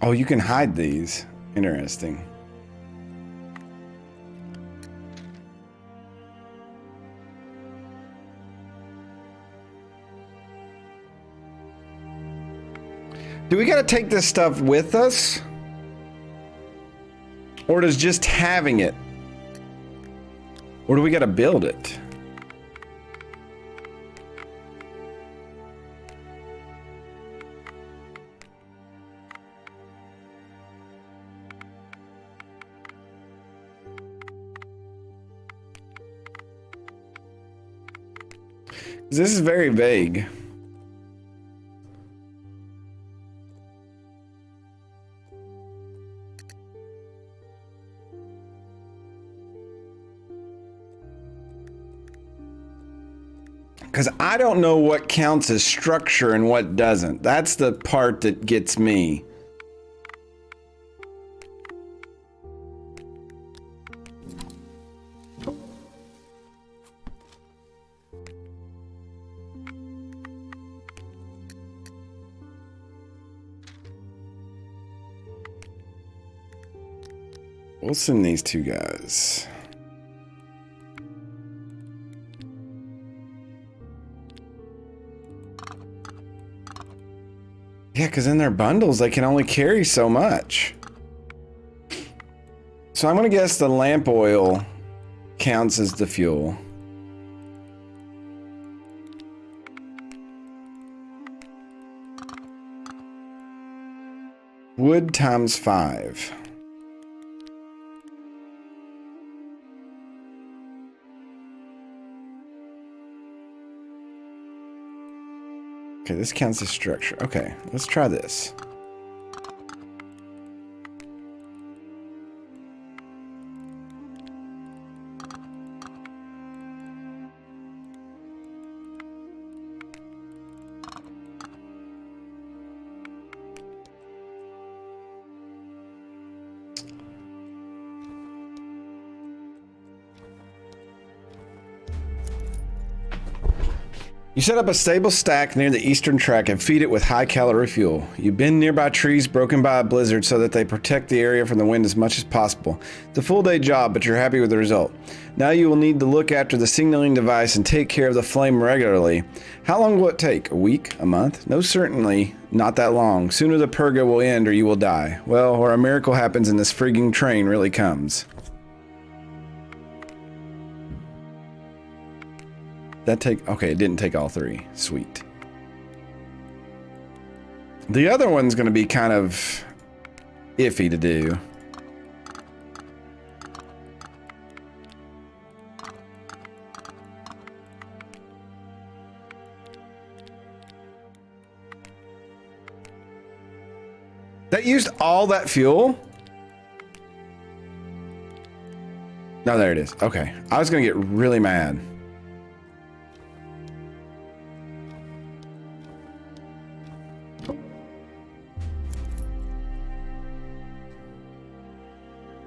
Oh, you can hide these. Interesting. Do we gotta take this stuff with us? Or does just having it? Or do we gotta build it? This is very vague. Because I don't know what counts as structure and what doesn't. That's the part that gets me. We'll send these two guys. Yeah, because in their bundles, they can only carry so much. So I'm going to guess the lamp oil counts as the fuel. Wood times 5. Okay, this counts as structure. Okay, let's try this. You set up a stable stack near the eastern track and feed it with high-calorie fuel. You bend nearby trees broken by a blizzard so that they protect the area from the wind as much as possible. It's a full-day job, but you're happy with the result. Now you will need to look after the signaling device and take care of the flame regularly. How long will it take? A week? A month? No, certainly not that long. Sooner the purga will end or you will die. Well, or a miracle happens and this frigging train really comes. Okay, it didn't take all three. Sweet. The other one's going to be kind of iffy to do. That used all that fuel? No, there it is. Okay. I was going to get really mad.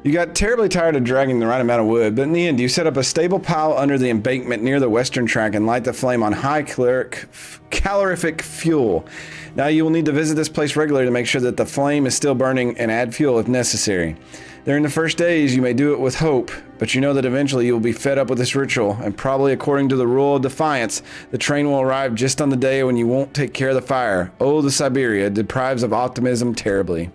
You got terribly tired of dragging the right amount of wood, but in the end, you set up a stable pile under the embankment near the western track and light the flame on high calorific fuel. Now you will need to visit this place regularly to make sure that the flame is still burning and add fuel if necessary. During the first days, you may do it with hope, but you know that eventually you will be fed up with this ritual, and probably according to the rule of defiance, the train will arrive just on the day when you won't take care of the fire. Oh, the Siberia deprives of optimism terribly.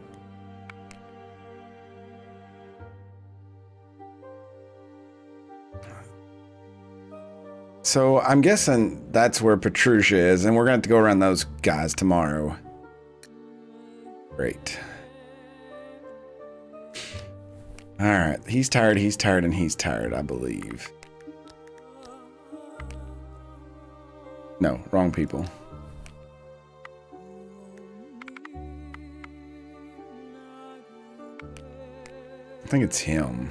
So I'm guessing that's where Petrucia is, and we're going to have to go around those guys tomorrow. Great. Alright, he's tired, and he's tired, I believe. No, wrong people. I think it's him.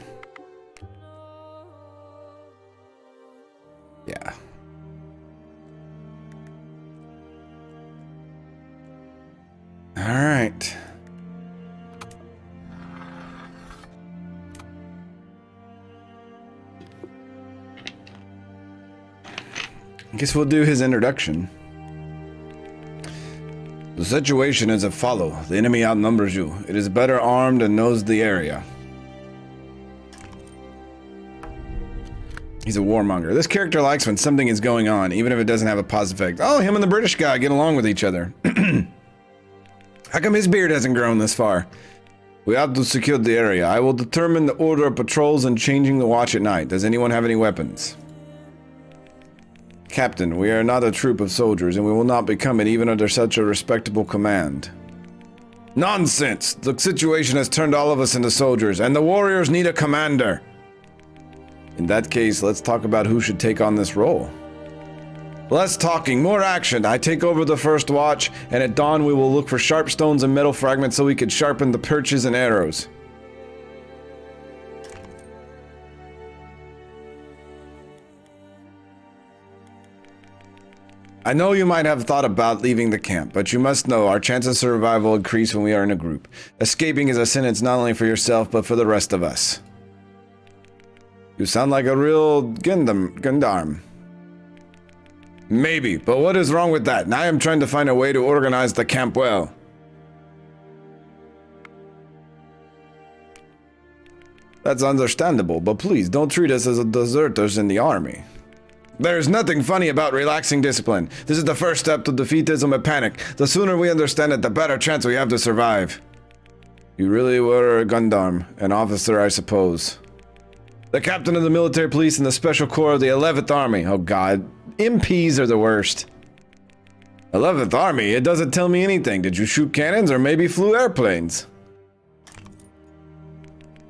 Yeah. All right. I guess we'll do his introduction. The situation is as follows. The enemy outnumbers you. It is better armed and knows the area. He's a warmonger. This character likes when something is going on, even if it doesn't have a positive effect. Oh, him and the British guy get along with each other. How come his beard hasn't grown this far? We have to secure the area. I will determine the order of patrols and changing the watch at night. Does anyone have any weapons? Captain, we are not a troop of soldiers, and we will not become it even under such a respectable command. Nonsense! The situation has turned all of us into soldiers, and the warriors need a commander. In that case, let's talk about who should take on this role. Less talking, more action. I take over the first watch, and at dawn we will look for sharp stones and metal fragments so we could sharpen the perches and arrows. I know you might have thought about leaving the camp, but you must know our chances of survival increase when we are in a group. Escaping is a sentence not only for yourself, but for the rest of us. You sound like a real gendarme. Maybe, but what is wrong with that? Now I am trying to find a way to organize the camp well. That's understandable, but please don't treat us as deserters in the army. There is nothing funny about relaxing discipline. This is the first step to defeatism and panic. The sooner we understand it, the better chance we have to survive. You really were a gendarme, an officer, I suppose. The captain of the military police and the special corps of the 11th Army. Oh god, MPs are the worst. 11th Army? It doesn't tell me anything. Did you shoot cannons or maybe flew airplanes?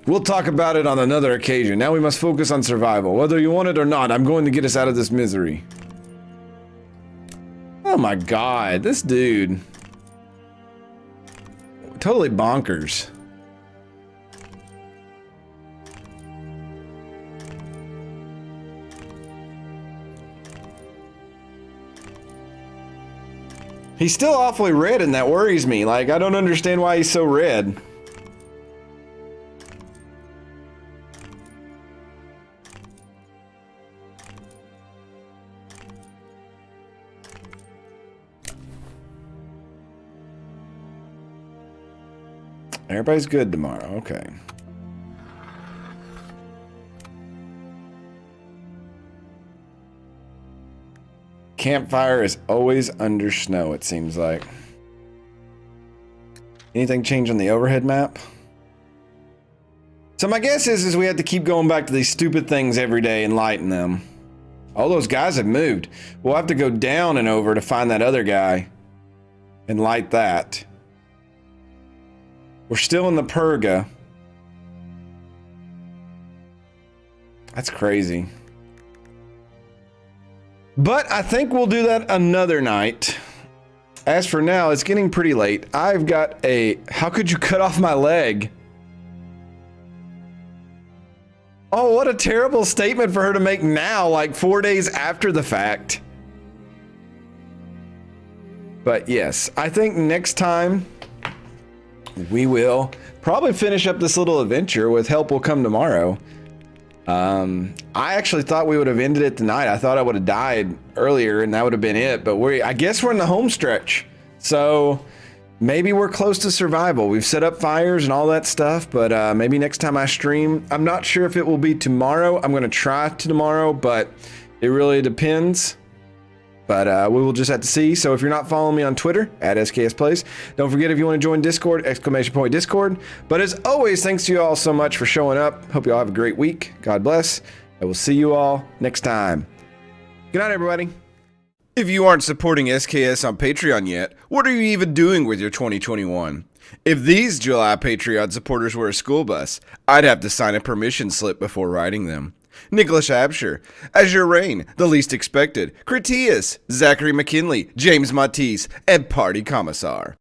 We'll talk about it on another occasion. Now we must focus on survival. Whether you want it or not, I'm going to get us out of this misery. Oh my god, this dude. Totally bonkers. He's still awfully red and that worries me. Like, I don't understand why he's so red. Everybody's good tomorrow. Okay. Campfire is always under snow, it seems like. Anything change on the overhead map? So my guess is we have to keep going back to these stupid things every day and lighten them. All those guys have moved. We'll have to go down and over to find that other guy and light that. We're still in the purga. That's crazy. But I think we'll do that another night. As for now, it's getting pretty late. I've got a... How could you cut off my leg? Oh, what a terrible statement for her to make now, like 4 days after the fact. But yes, I think next time we will probably finish up this little adventure. With help will come tomorrow. I actually thought we would have ended it tonight. I thought I would have died earlier and that would have been it. But I guess we're in the home stretch. So maybe we're close to survival. We've set up fires and all that stuff, but maybe next time I stream, I'm not sure if it will be tomorrow. I'm going to try tomorrow, but it really depends. But we will just have to see. So if you're not following me on Twitter, at SKS Plays, don't forget if you want to join Discord, !Discord. But as always, thanks to you all so much for showing up. Hope you all have a great week. God bless. I will see you all next time. Good night, everybody. If you aren't supporting SKS on Patreon yet, what are you even doing with your 2021? If these July Patreon supporters were a school bus, I'd have to sign a permission slip before riding them. Nicholas Absher, Azure Rain, The Least Expected, Critias, Zachary McKinley, James Matisse, and Party Commissar.